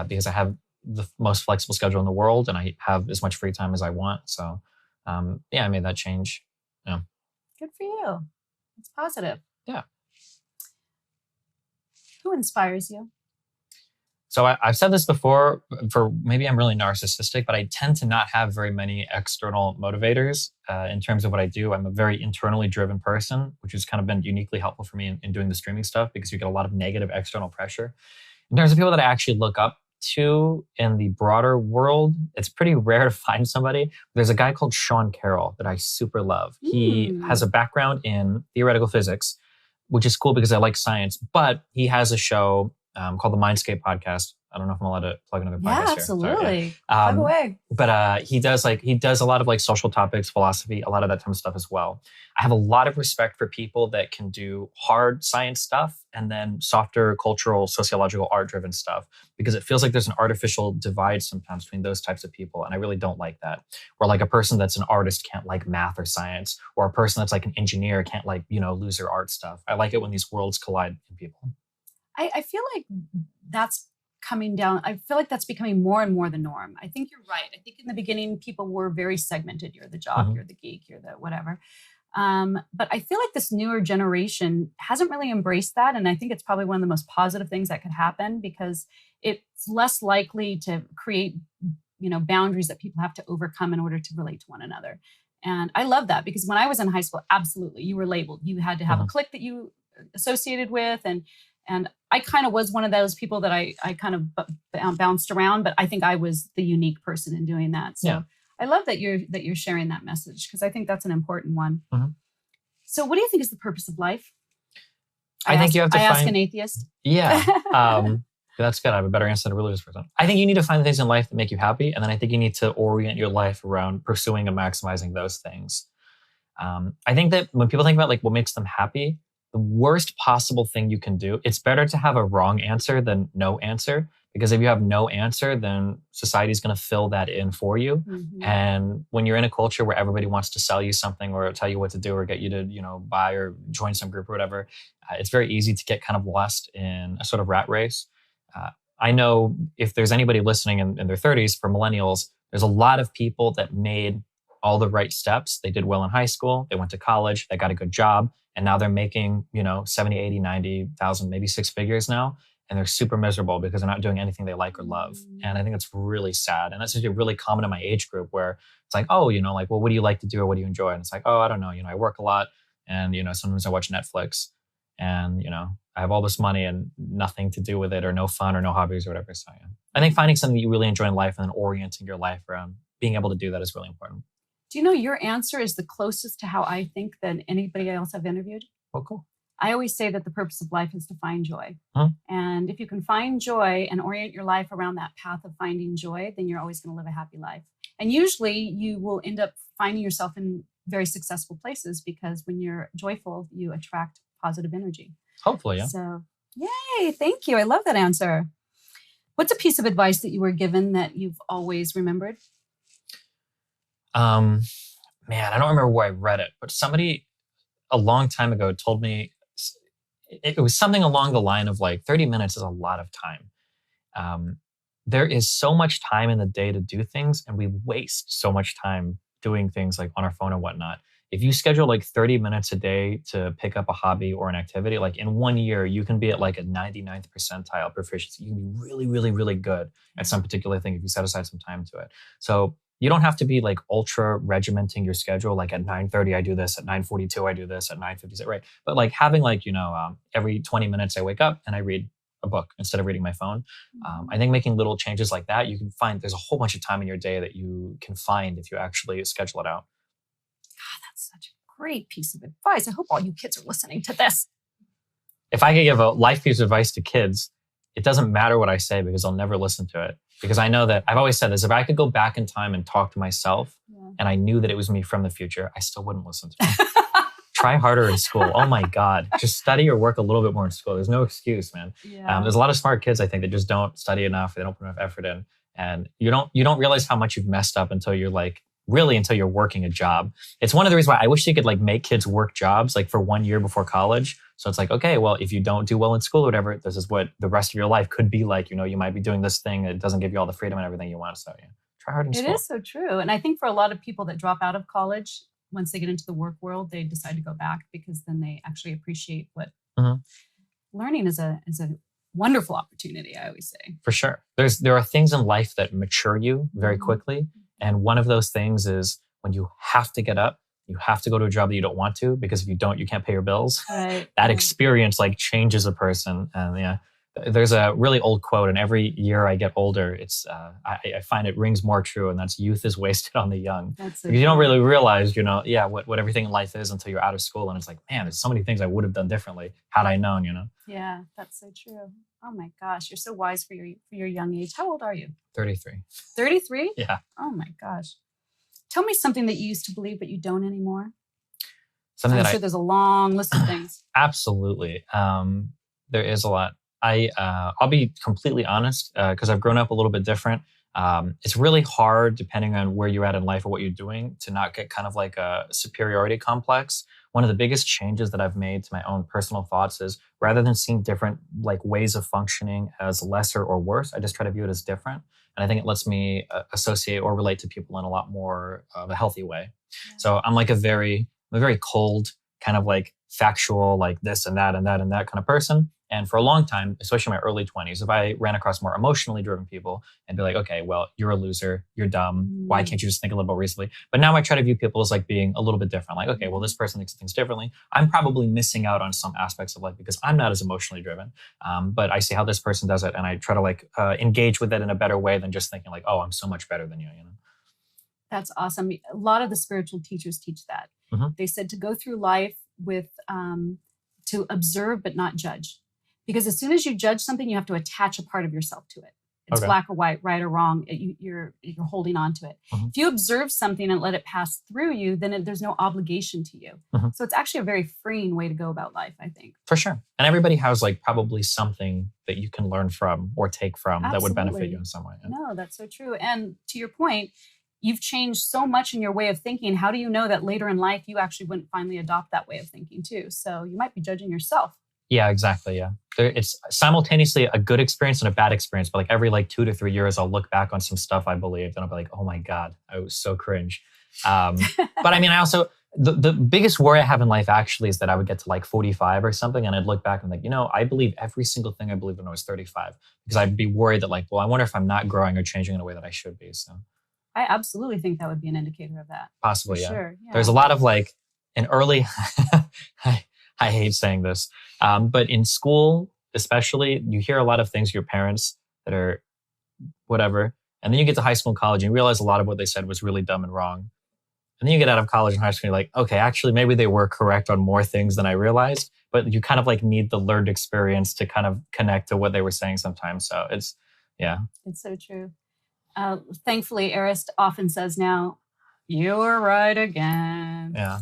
because I have the most flexible schedule in the world and I have as much free time as I want. So I made that change. Yeah. Good for you. It's positive. Yeah. Who inspires you? So I've said this before, for maybe I'm really narcissistic, but I tend to not have very many external motivators in terms of what I do. I'm a very internally driven person, which has kind of been uniquely helpful for me in doing the streaming stuff because you get a lot of negative external pressure. In terms of people that I actually look up to in the broader world, it's pretty rare to find somebody. There's a guy called Sean Carroll that I super love. He has a background in theoretical physics, which is cool because I like science, but he has a show called the Mindscape podcast. I don't know if I'm allowed to plug another podcast here. Absolutely. Plug away. But he does a lot of like social topics, philosophy, a lot of that type of stuff as well. I have a lot of respect for people that can do hard science stuff and then softer cultural, sociological, art-driven stuff, because it feels like there's an artificial divide sometimes between those types of people. And I really don't like that. Where like a person that's an artist can't like math or science, or a person that's like an engineer can't like, loser art stuff. I like it when these worlds collide in people. I feel like that's coming down. I feel like that's becoming more and more the norm. I think you're right. I think in the beginning, people were very segmented. You're the jock, you're the geek, you're the whatever. But I feel like this newer generation hasn't really embraced that. And I think it's probably one of the most positive things that could happen because it's less likely to create, boundaries that people have to overcome in order to relate to one another. And I love that because when I was in high school, absolutely, you were labeled. You had to have a clique that you associated with. And I kind of was one of those people that I kind of bounced around, but I think I was the unique person in doing that. So I love that you're sharing that message because I think that's an important one. So what do you think is the purpose of life? I think you have to ask an atheist. Yeah. That's good. I have a better answer than a religious person. I think you need to find things in life that make you happy. And then I think you need to orient your life around pursuing and maximizing those things. I think that when people think about like what makes them happy, the worst possible thing you can do, it's better to have a wrong answer than no answer. Because if you have no answer, then society is going to fill that in for you. And when you're in a culture where everybody wants to sell you something or tell you what to do or get you to, buy or join some group or whatever, it's very easy to get kind of lost in a sort of rat race. I know if there's anybody listening in their 30s, for millennials, there's a lot of people that made all the right steps. They did well in high school, they went to college, they got a good job, and now they're making, 70, 80, 90,000, maybe six figures now. And they're super miserable because they're not doing anything they like or love. And I think it's really sad. And that's actually really common in my age group, where it's like, oh, like, well, what do you like to do or what do you enjoy? And it's like, oh, I don't know. I work a lot, and, sometimes I watch Netflix, and, I have all this money and nothing to do with it, or no fun or no hobbies or whatever. So yeah, I think finding something that you really enjoy in life and then orienting your life around being able to do that is really important. Do you know your answer is the closest to how I think than anybody else I've interviewed? Oh, cool. I always say that the purpose of life is to find joy. Huh? And if you can find joy and orient your life around that path of finding joy, then you're always going to live a happy life. And usually you will end up finding yourself in very successful places, because when you're joyful, you attract positive energy. Hopefully, yeah. So, yay, thank you. I love that answer. What's a piece of advice that you were given that you've always remembered? Man, I don't remember where I read it, but somebody a long time ago told me, it was something along the line of like 30 minutes is a lot of time. There is so much time in the day to do things, and we waste so much time doing things like on our phone and whatnot. If you schedule like 30 minutes a day to pick up a hobby or an activity, like in 1 year, you can be at like a 99th percentile proficiency. You can be really, really, really good at some particular thing if you set aside some time to it. So you don't have to be like ultra regimenting your schedule. Like at 9:30, I do this. At 9:42, I do this. At 9:50, right? But like having like, every 20 minutes I wake up and I read a book instead of reading my phone. I think making little changes like that, you can find there's a whole bunch of time in your day that you can find if you actually schedule it out. God, that's such a great piece of advice. I hope all you kids are listening to this. If I could give a life piece of advice to kids, it doesn't matter what I say because I'll never listen to it. Because I know that I've always said this, if I could go back in time and talk to myself and I knew that it was me from the future, I still wouldn't listen to it. Try harder in school. Oh my God. Just study or work a little bit more in school. There's no excuse, man. Yeah. There's a lot of smart kids, I think, that just don't study enough. They don't put enough effort in. And you don't realize how much you've messed up until you're working a job. It's one of the reasons why I wish you could like make kids work jobs like for 1 year before college. So it's like, okay, well, if you don't do well in school or whatever, this is what the rest of your life could be like. You might be doing this thing that doesn't give you all the freedom and everything you want. So yeah, try hard in school. It is so true. And I think for a lot of people that drop out of college, once they get into the work world, they decide to go back because then they actually appreciate what learning is a wonderful opportunity, I always say. For sure. There are things in life that mature you very quickly. And one of those things is when you have to get up, you have to go to a job that you don't want to, because if you don't, you can't pay your bills. Right. That experience like changes a person. And yeah, there's a really old quote, and every year I get older, it's I find it rings more true, and that's youth is wasted on the young. That's so because you don't really realize, what everything in life is until you're out of school, and it's like, man, there's so many things I would have done differently had I known. Yeah, that's so true. Oh my gosh, you're so wise for your young age. How old are you? 33. 33? Yeah. Oh my gosh. Tell me something that you used to believe but you don't anymore. Something I'm sure there's a long list of things. Absolutely. There is a lot. I'll be completely honest, because I've grown up a little bit different. It's really hard, depending on where you're at in life or what you're doing, to not get kind of like a superiority complex. One of the biggest changes that I've made to my own personal thoughts is, rather than seeing different like ways of functioning as lesser or worse, I just try to view it as different. And I think it lets me associate or relate to people in a lot more of a healthy way. Yeah. So I'm like a very cold, kind of like factual, like this and that and that and that kind of person. And for a long time, especially in my early 20s, if I ran across more emotionally driven people and be like, okay, well, you're a loser, you're dumb. Why can't you just think a little bit reasonably? But now I try to view people as like being a little bit different. Like, okay, well, this person thinks things differently. I'm probably missing out on some aspects of life because I'm not as emotionally driven. But I see how this person does it, and I try to like engage with it in a better way than just thinking like, oh, I'm so much better than you. That's awesome. A lot of the spiritual teachers teach that. They said to go through life with to observe but not judge. Because as soon as you judge something, you have to attach a part of yourself to it. It's black or white, right or wrong. You're holding on to it. If you observe something and let it pass through you, then there's no obligation to you. So it's actually a very freeing way to go about life, I think. For sure. And everybody has like probably something that you can learn from or take from that would benefit you in some way. Yeah. No, that's so true. And to your point, you've changed so much in your way of thinking. How do you know that later in life you actually wouldn't finally adopt that way of thinking too? So you might be judging yourself. Yeah, exactly. Yeah. It's simultaneously a good experience and a bad experience. But like every like 2 to 3 years, I'll look back on some stuff I believed and I'll be like, oh my God, I was so cringe. But I mean, I also, the biggest worry I have in life actually is that I would get to like 45 or something and I'd look back and like, I believe every single thing I believed when I was 35 because I'd be worried that like, well, I wonder if I'm not growing or changing in a way that I should be. So I absolutely think that would be an indicator of that. possibly, For yeah. sure. Yeah. There's a lot of like an early, I hate saying this, but in school, especially, you hear a lot of things your parents that are whatever. And then you get to high school and college and you realize a lot of what they said was really dumb and wrong. And then you get out of college and high school, and you're like, okay, actually, maybe they were correct on more things than I realized. But you kind of like need the learned experience to kind of connect to what they were saying sometimes. So yeah. It's so true. Thankfully, Arist often says now, you were right again. Yeah.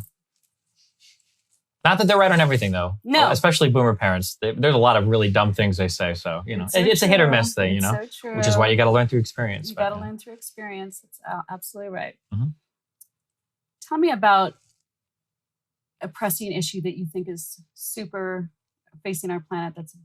Not that they're right on everything, though. No. Especially boomer parents. There's a lot of really dumb things they say. So, it's a hit or miss thing, so true. Which is why you got to learn through experience. You got to learn through experience. That's absolutely right. Mm-hmm. Tell me about a pressing issue that you think is super facing our planet that's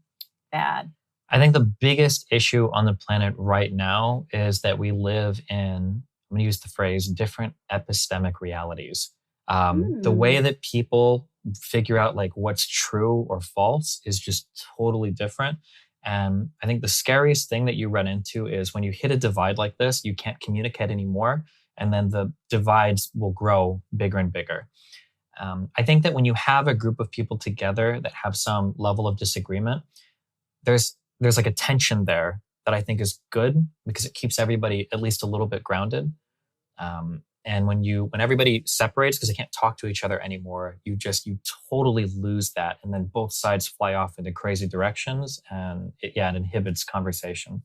bad. I think the biggest issue on the planet right now is that we live in, I'm going to use the phrase, different epistemic realities. The way that people figure out like what's true or false is just totally different. And I think the scariest thing that you run into is when you hit a divide like this, you can't communicate anymore. And then the divides will grow bigger and bigger. I think that when you have a group of people together that have some level of disagreement, there's like a tension there that I think is good because it keeps everybody at least a little bit grounded. And when everybody separates because they can't talk to each other anymore, you totally lose that. And then both sides fly off into crazy directions and it inhibits conversation.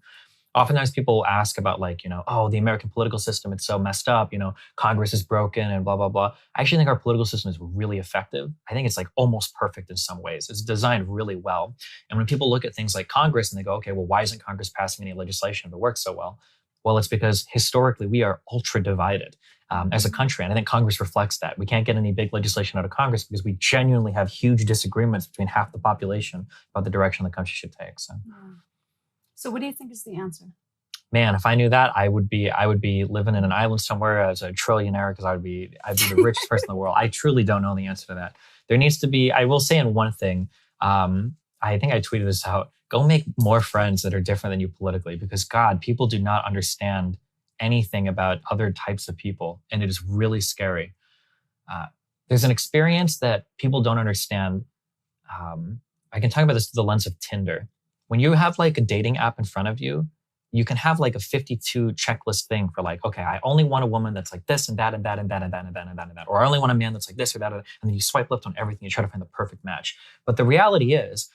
Oftentimes people ask about like, the American political system, it's so messed up, Congress is broken and blah, blah, blah. I actually think our political system is really effective. I think it's like almost perfect in some ways. It's designed really well. And when people look at things like Congress and they go, okay, well, why isn't Congress passing any legislation if it works so well? Well, it's because historically we are ultra divided as a country. And I think Congress reflects that. We can't get any big legislation out of Congress because we genuinely have huge disagreements between half the population about the direction the country should take. So what do you think is the answer? Man, if I knew that, I would be living in an island somewhere as a trillionaire because I'd be the richest person in the world. I truly don't know the answer to that. There needs to be, I will say in one thing, I think I tweeted this out, go make more friends that are different than you politically because God, people do not understand anything about other types of people. And it is really scary. There's an experience that people don't understand. I can talk about this through the lens of Tinder. When you have like a dating app in front of you, you can have like a 52 checklist thing for like, okay, I only want a woman that's like this and that and that and that and that and that and that and that. Or I only want a man that's like this or that. And then you swipe left on everything. You try to find the perfect match. But the reality is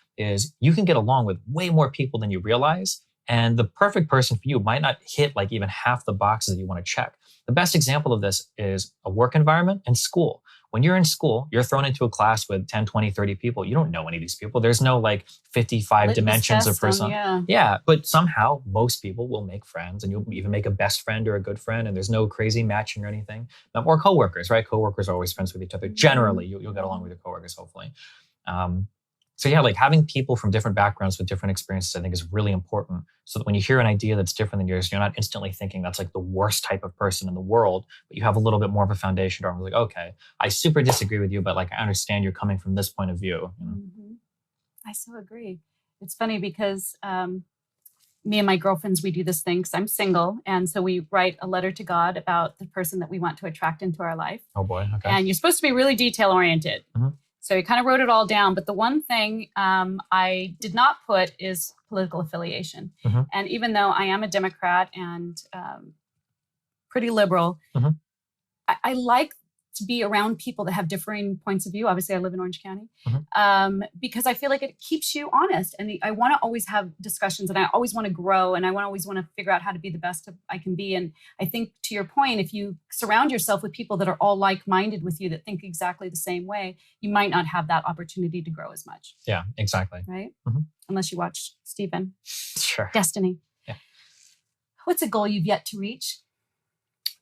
you can get along with way more people than you realize. And the perfect person for you might not hit like even half the boxes that you want to check. The best example of this is a work environment and school. When you're in school, you're thrown into a class with 10, 20, 30 people. You don't know any of these people. There's no like 55 dimensions of person. Yeah, but somehow most people will make friends and you'll even make a best friend or a good friend and there's no crazy matching or anything. Or coworkers, right? Coworkers are always friends with each other. Generally, you'll get along with your coworkers, hopefully. So yeah, like having people from different backgrounds with different experiences, I think is really important. So that when you hear an idea that's different than yours, you're not instantly thinking that's like the worst type of person in the world, but you have a little bit more of a foundation. Or like, okay, I super disagree with you, but like I understand you're coming from this point of view. I so agree. It's funny because me and my girlfriends, we do this thing because I'm single. And so we write a letter to God about the person that we want to attract into our life. Oh boy, okay. And you're supposed to be really detail oriented. So we kind of wrote it all down. But the one thing I did not put is political affiliation. And even though I am a Democrat and pretty liberal, I like to be around people that have differing points of view. Obviously, I live in Orange County because I feel like it keeps you honest. And I want to always have discussions and I always want to grow and I always want to figure out how to be the best I can be. And I think to your point, if you surround yourself with people that are all like-minded with you, that think exactly the same way, you might not have that opportunity to grow as much. Yeah, exactly. Right? Unless you watch Stephen. Sure. Destiny. Yeah. What's a goal you've yet to reach?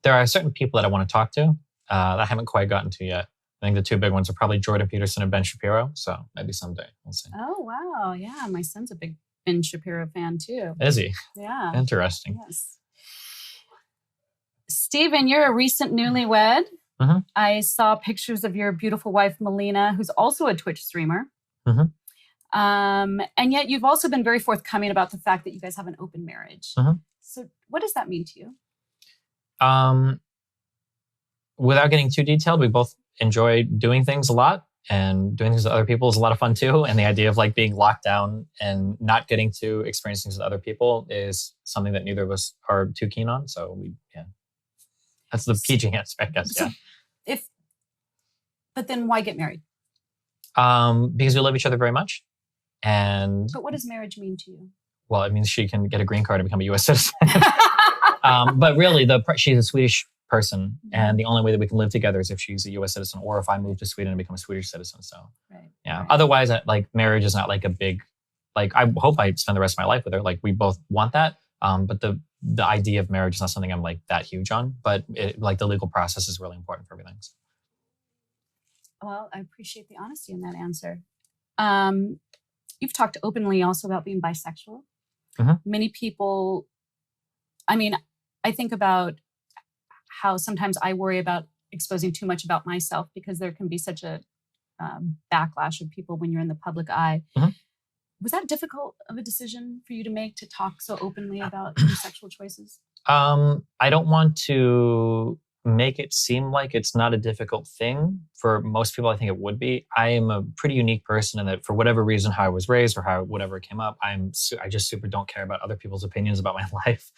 There are certain people that I want to talk to. That I haven't quite gotten to yet. I think the two big ones are probably Jordan Peterson and Ben Shapiro. So maybe someday we'll see. Oh, wow. Yeah. My son's a big Ben Shapiro fan too. Is he? Yeah. Interesting. Yes. Stephen, you're a recent newlywed. Mm-hmm. I saw pictures of your beautiful wife, Melina, who's also a Twitch streamer. Mm-hmm. And yet you've also been very forthcoming about the fact that you guys have an open marriage. Mm-hmm. So what does that mean to you? Without getting too detailed, we both enjoy doing things a lot, and doing things with other people is a lot of fun too. And the idea of like being locked down and not getting to experience things with other people is something that neither of us are too keen on. So that's the PG aspect, I guess. So but then why get married? Because we love each other very much. But what does marriage mean to you? Well, it means she can get a green card and become a U.S. citizen. But really, she's a Swedish person, and the only way that we can live together is if she's a U.S. citizen, or if I move to Sweden and become a Swedish citizen. So, right. Otherwise, like marriage is not like a big, like I hope I spend the rest of my life with her. Like we both want that, but the idea of marriage is not something I'm like that huge on. But like the legal process is really important for everything. So. Well, I appreciate the honesty in that answer. You've talked openly also about being bisexual. Mm-hmm. Many people, I think about how sometimes I worry about exposing too much about myself because there can be such a backlash of people when you're in the public eye. Mm-hmm. Was that difficult of a decision for you to make, to talk so openly about your sexual choices? I don't want to make it seem like it's not a difficult thing. For most people, I think it would be. I am a pretty unique person in that for whatever reason, how I was raised or how whatever came up, I just super don't care about other people's opinions about my life.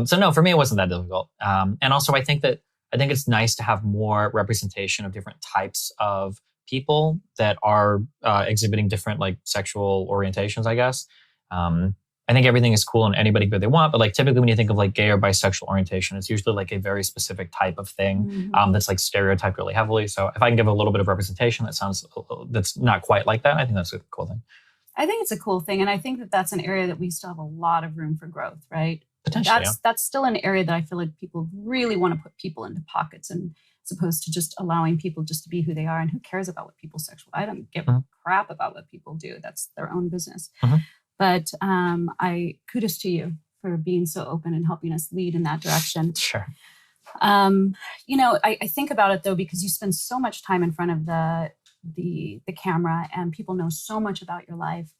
So no, for me, it wasn't that difficult. And also I think it's nice to have more representation of different types of people that are exhibiting different like sexual orientations, I guess. I think everything is cool and anybody could they want, but like typically when you think of like gay or bisexual orientation, it's usually like a very specific type of thing that's like stereotyped really heavily. So if I can give a little bit of representation that's not quite like that, I think that's a cool thing. I think it's a cool thing. And I think that that's an area that we still have a lot of room for growth, right? Potentially, that's still an area that I feel like people really want to put people into pockets, and as opposed to just allowing people just to be who they are. And who cares about what people's sexual? I don't give a crap about what people do. That's their own business. But I kudos to you for being so open and helping us lead in that direction. Sure. I think about it though, because you spend so much time in front of the camera and people know so much about your life.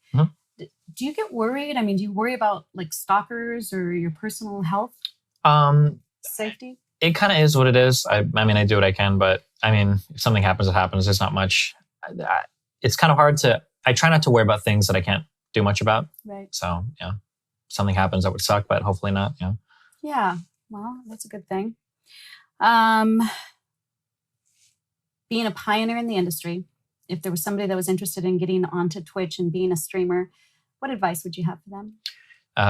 Do you get worried? Do you worry about like stalkers or your personal health? Safety? It kind of is what it is. I do what I can, but if something happens, it happens. There's not much. It's kind of hard I try not to worry about things that I can't do much about. Right. So, if something happens, that would suck, but hopefully not. Yeah. Well, that's a good thing. Being a pioneer in the industry, if there was somebody that was interested in getting onto Twitch and being a streamer, what advice would you have for them?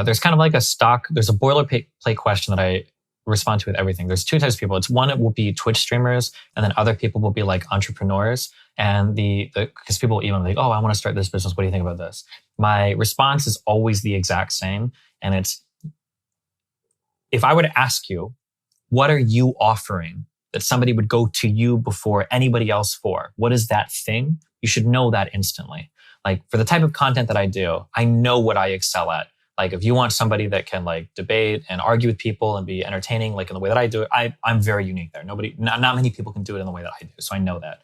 There's kind of like there's a boilerplate question that I respond to with everything. There's two types of people. It's one, it will be Twitch streamers, and then other people will be like entrepreneurs. And because people even like, oh, I want to start this business. What do you think about this? My response is always the exact same. And it's, if I were to ask you, what are you offering that somebody would go to you before anybody else for? What is that thing? You should know that instantly. Like for the type of content that I do, I know what I excel at. Like if you want somebody that can like debate and argue with people and be entertaining, like in the way that I do it, I'm very unique there. Not many people can do it in the way that I do. So I know that.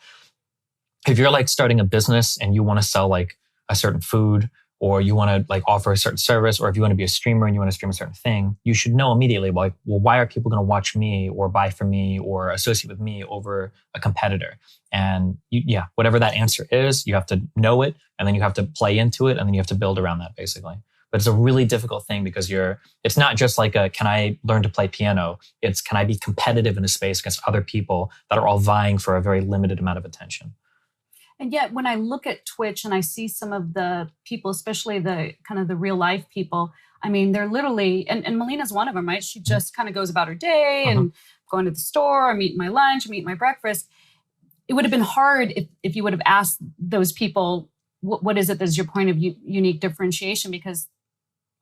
If you're like starting a business and you want to sell like a certain food, or you want to like offer a certain service, or if you want to be a streamer and you want to stream a certain thing, you should know immediately, like, well, why are people going to watch me or buy from me or associate with me over a competitor? And whatever that answer is, you have to know it, and then you have to play into it, and then you have to build around that basically. But it's a really difficult thing because it's not just like can I learn to play piano? It's can I be competitive in a space against other people that are all vying for a very limited amount of attention? And yet when I look at Twitch and I see some of the people, especially the kind of the real life people, they're literally, and Melina's one of them, right? She just kind of goes about her day and going to the store, I'm eating my lunch, I'm eating my breakfast. It would have been hard if you would have asked those people, what is it that is your point of unique differentiation? Because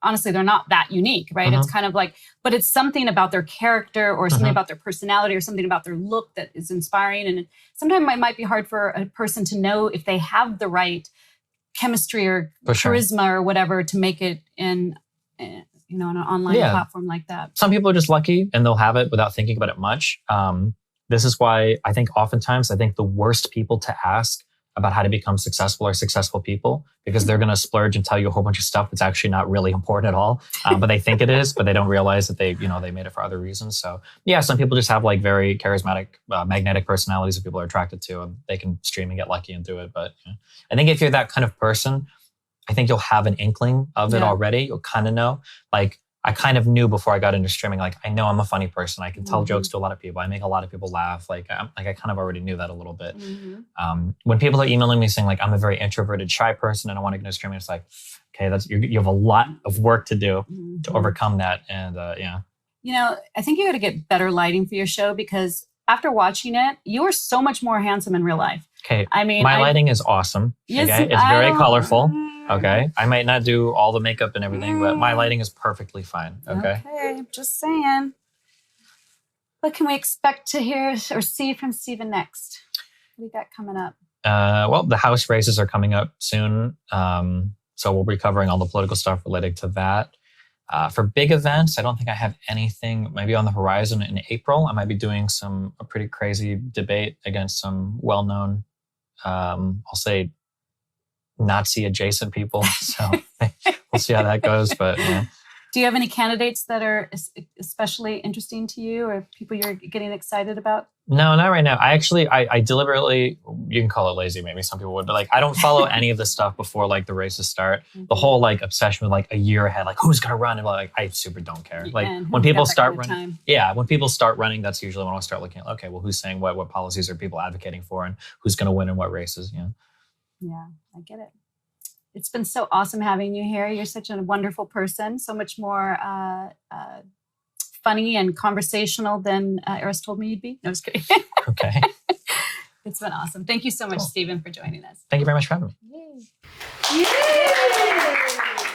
honestly, they're not that unique, right? It's kind of like, but it's something about their character or something about their personality or something about their look that is inspiring. And sometimes it might be hard for a person to know if they have the right chemistry or charisma or whatever to make it in on an online platform like that. Some people are just lucky and they'll have it without thinking about it much. This is why I think oftentimes the worst people to ask about how to become successful are successful people, because they're going to splurge and tell you a whole bunch of stuff that's actually not really important at all. But they think it is, but they don't realize that they made it for other reasons. So yeah, some people just have like very charismatic, magnetic personalities that people are attracted to, and they can stream and get lucky and do it. But I think if you're that kind of person, I think you'll have an inkling of it already. You'll kind of know. Like, I kind of knew before I got into streaming, like, I know I'm a funny person. I can tell jokes to a lot of people. I make a lot of people laugh. Like I kind of already knew that a little bit. When people are emailing me saying like, I'm a very introverted, shy person and I want to get into streaming, it's like, okay, you have a lot of work to do to overcome that. And I think you got to get better lighting for your show, because after watching it, you are so much more handsome in real life. Okay. I mean, my lighting is awesome. Yes, okay? It's very colorful. Okay. I might not do all the makeup and everything, but my lighting is perfectly fine. Okay. Okay. Just saying. What can we expect to hear or see from Steven next? What do you got coming up? Well, the House races are coming up soon. So we'll be covering all the political stuff related to that. For big events, I don't think I have anything maybe on the horizon in April. I might be doing a pretty crazy debate against some well-known, I'll say, Nazi-adjacent people. So we'll see how that goes. But yeah. Do you have any candidates that are especially interesting to you, or people you're getting excited about? No, not right now. I deliberately, you can call it lazy, maybe some people would, but like, I don't follow any of the stuff before like the races start. The whole like obsession with like a year ahead, like who's going to run? And like, I super don't care. Like when people start running, when people start running, that's usually when I'll start looking at, okay, well, who's saying what policies are people advocating for and who's going to win in what races, Yeah, I get it. It's been so awesome having you here. You're such a wonderful person, so much more funny and conversational than Eris told me you'd be. No, I was kidding. Okay. It's been awesome. Thank you so much, Steven, for joining us. Thank you very much for having me. Yay. Yay.